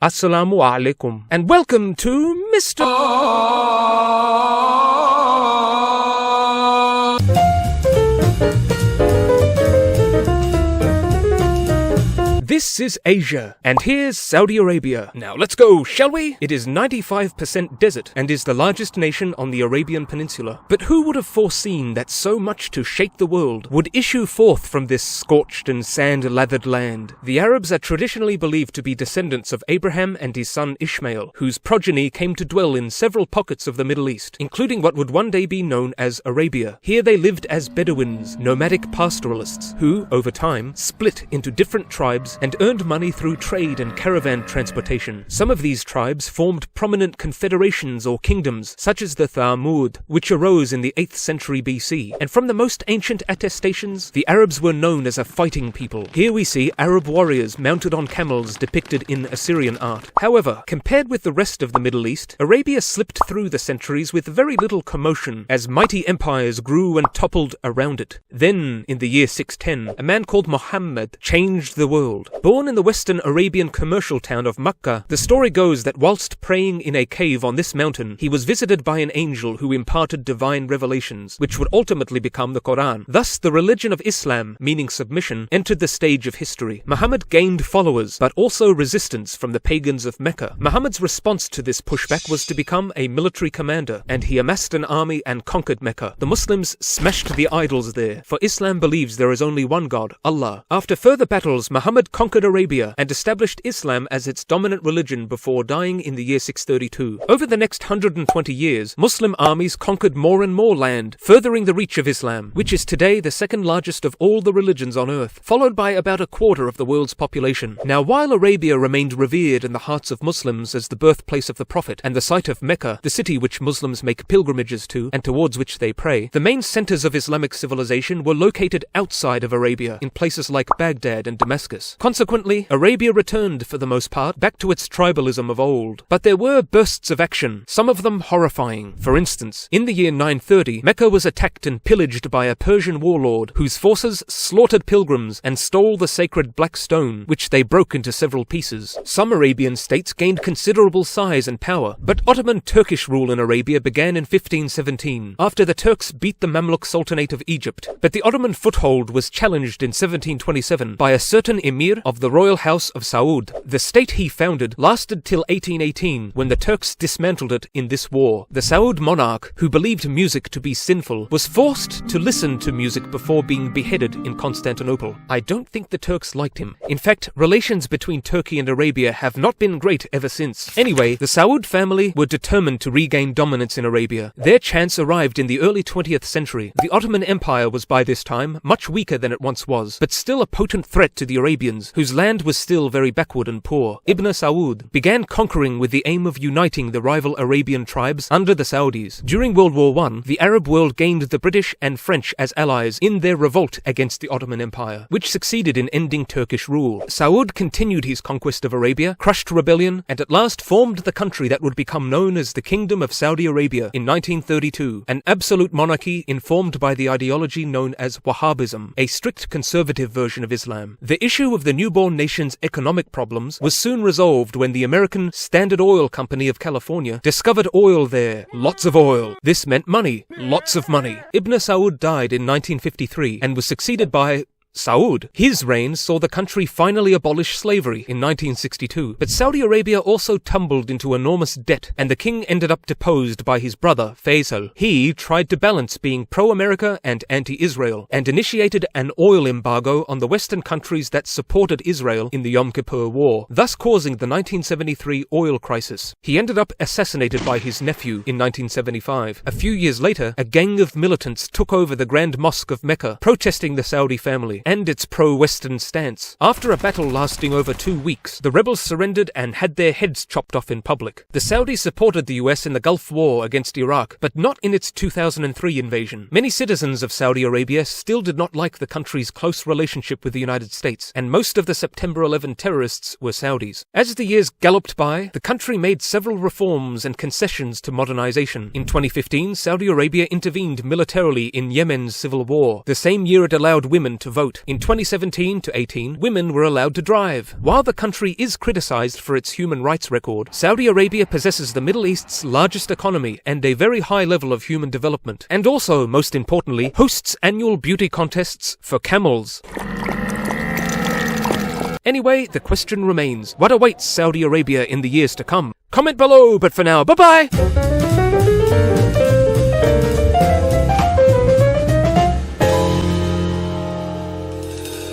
Assalamu alaikum, and welcome to Mr. This is Asia, and here's Saudi Arabia. Now let's go, shall we? It is 95% desert, and is the largest nation on the Arabian Peninsula. But who would have foreseen that so much to shake the world would issue forth from this scorched and sand-lathered land? The Arabs are traditionally believed to be descendants of Abraham and his son Ishmael, whose progeny came to dwell in several pockets of the Middle East, including what would one day be known as Arabia. Here they lived as Bedouins, nomadic pastoralists, who, over time, split into different tribes and earned money through trade and caravan transportation. Some of these tribes formed prominent confederations or kingdoms, such as the Thamud, which arose in the 8th century BC, and from the most ancient attestations, the Arabs were known as a fighting people. Here we see Arab warriors mounted on camels depicted in Assyrian art. However, compared with the rest of the Middle East, Arabia slipped through the centuries with very little commotion, as mighty empires grew and toppled around it. Then, in the year 610, a man called Muhammad changed the world. Born in the western Arabian commercial town of Makkah, the story goes that whilst praying in a cave on this mountain, he was visited by an angel who imparted divine revelations, which would ultimately become the Quran. Thus, the religion of Islam, meaning submission, entered the stage of history. Muhammad gained followers, but also resistance from the pagans of Mecca. Muhammad's response to this pushback was to become a military commander, and he amassed an army and conquered Mecca. The Muslims smashed the idols there, for Islam believes there is only one God, Allah. After further battles, Muhammad conquered Arabia and established Islam as its dominant religion before dying in the year 632. Over the next 120 years, Muslim armies conquered more and more land, furthering the reach of Islam, which is today the second largest of all the religions on earth, followed by about a quarter of the world's population. Now, while Arabia remained revered in the hearts of Muslims as the birthplace of the Prophet and the site of Mecca, the city which Muslims make pilgrimages to and towards which they pray, the main centers of Islamic civilization were located outside of Arabia, in places like Baghdad and Damascus. Consequently, Arabia returned, for the most part, back to its tribalism of old. But there were bursts of action, some of them horrifying. For instance, in the year 930, Mecca was attacked and pillaged by a Persian warlord whose forces slaughtered pilgrims and stole the sacred black stone, which they broke into several pieces. Some Arabian states gained considerable size and power, but Ottoman Turkish rule in Arabia began in 1517, after the Turks beat the Mamluk Sultanate of Egypt. But the Ottoman foothold was challenged in 1727 by a certain emir of the royal house of Saud. The state he founded lasted till 1818, when the Turks dismantled it in this war. The Saud monarch, who believed music to be sinful, was forced to listen to music before being beheaded in Constantinople. I don't think the Turks liked him. In fact, relations between Turkey and Arabia have not been great ever since. Anyway, the Saud family were determined to regain dominance in Arabia. Their chance arrived in the early 20th century. The Ottoman Empire was by this time much weaker than it once was, but still a potent threat to the Arabians, whose land was still very backward and poor. Ibn Saud began conquering with the aim of uniting the rival Arabian tribes under the Saudis. During World War I, the Arab world gained the British and French as allies in their revolt against the Ottoman Empire, which succeeded in ending Turkish rule. Saud continued his conquest of Arabia, crushed rebellion, and at last formed the country that would become known as the Kingdom of Saudi Arabia in 1932, an absolute monarchy informed by the ideology known as Wahhabism, a strict conservative version of Islam. The issue of the newborn nation's economic problems was soon resolved when the American Standard Oil Company of California discovered oil there. Lots of oil. This meant money. Lots of money. Ibn Saud died in 1953 and was succeeded by Saud. His reign saw the country finally abolish slavery in 1962, but Saudi Arabia also tumbled into enormous debt, and the king ended up deposed by his brother, Faisal. He tried to balance being pro-America and anti-Israel, and initiated an oil embargo on the Western countries that supported Israel in the Yom Kippur War, thus causing the 1973 oil crisis. He ended up assassinated by his nephew in 1975. A few years later, a gang of militants took over the Grand Mosque of Mecca, protesting the Saudi family and its pro-Western stance. After a battle lasting over 2 weeks, the rebels surrendered and had their heads chopped off in public. The Saudis supported the US in the Gulf War against Iraq, but not in its 2003 invasion. Many citizens of Saudi Arabia still did not like the country's close relationship with the United States, and most of the September 11 terrorists were Saudis. As the years galloped by, the country made several reforms and concessions to modernization. In 2015, Saudi Arabia intervened militarily in Yemen's civil war, the same year it allowed women to vote. vote. In 2017 to 18, women were allowed to drive. While the country is criticized for its human rights record, Saudi Arabia possesses the Middle East's largest economy and a very high level of human development, and also, most importantly, hosts annual beauty contests for camels. Anyway, the question remains, what awaits Saudi Arabia in the years to come? Comment below, but for now, bye-bye!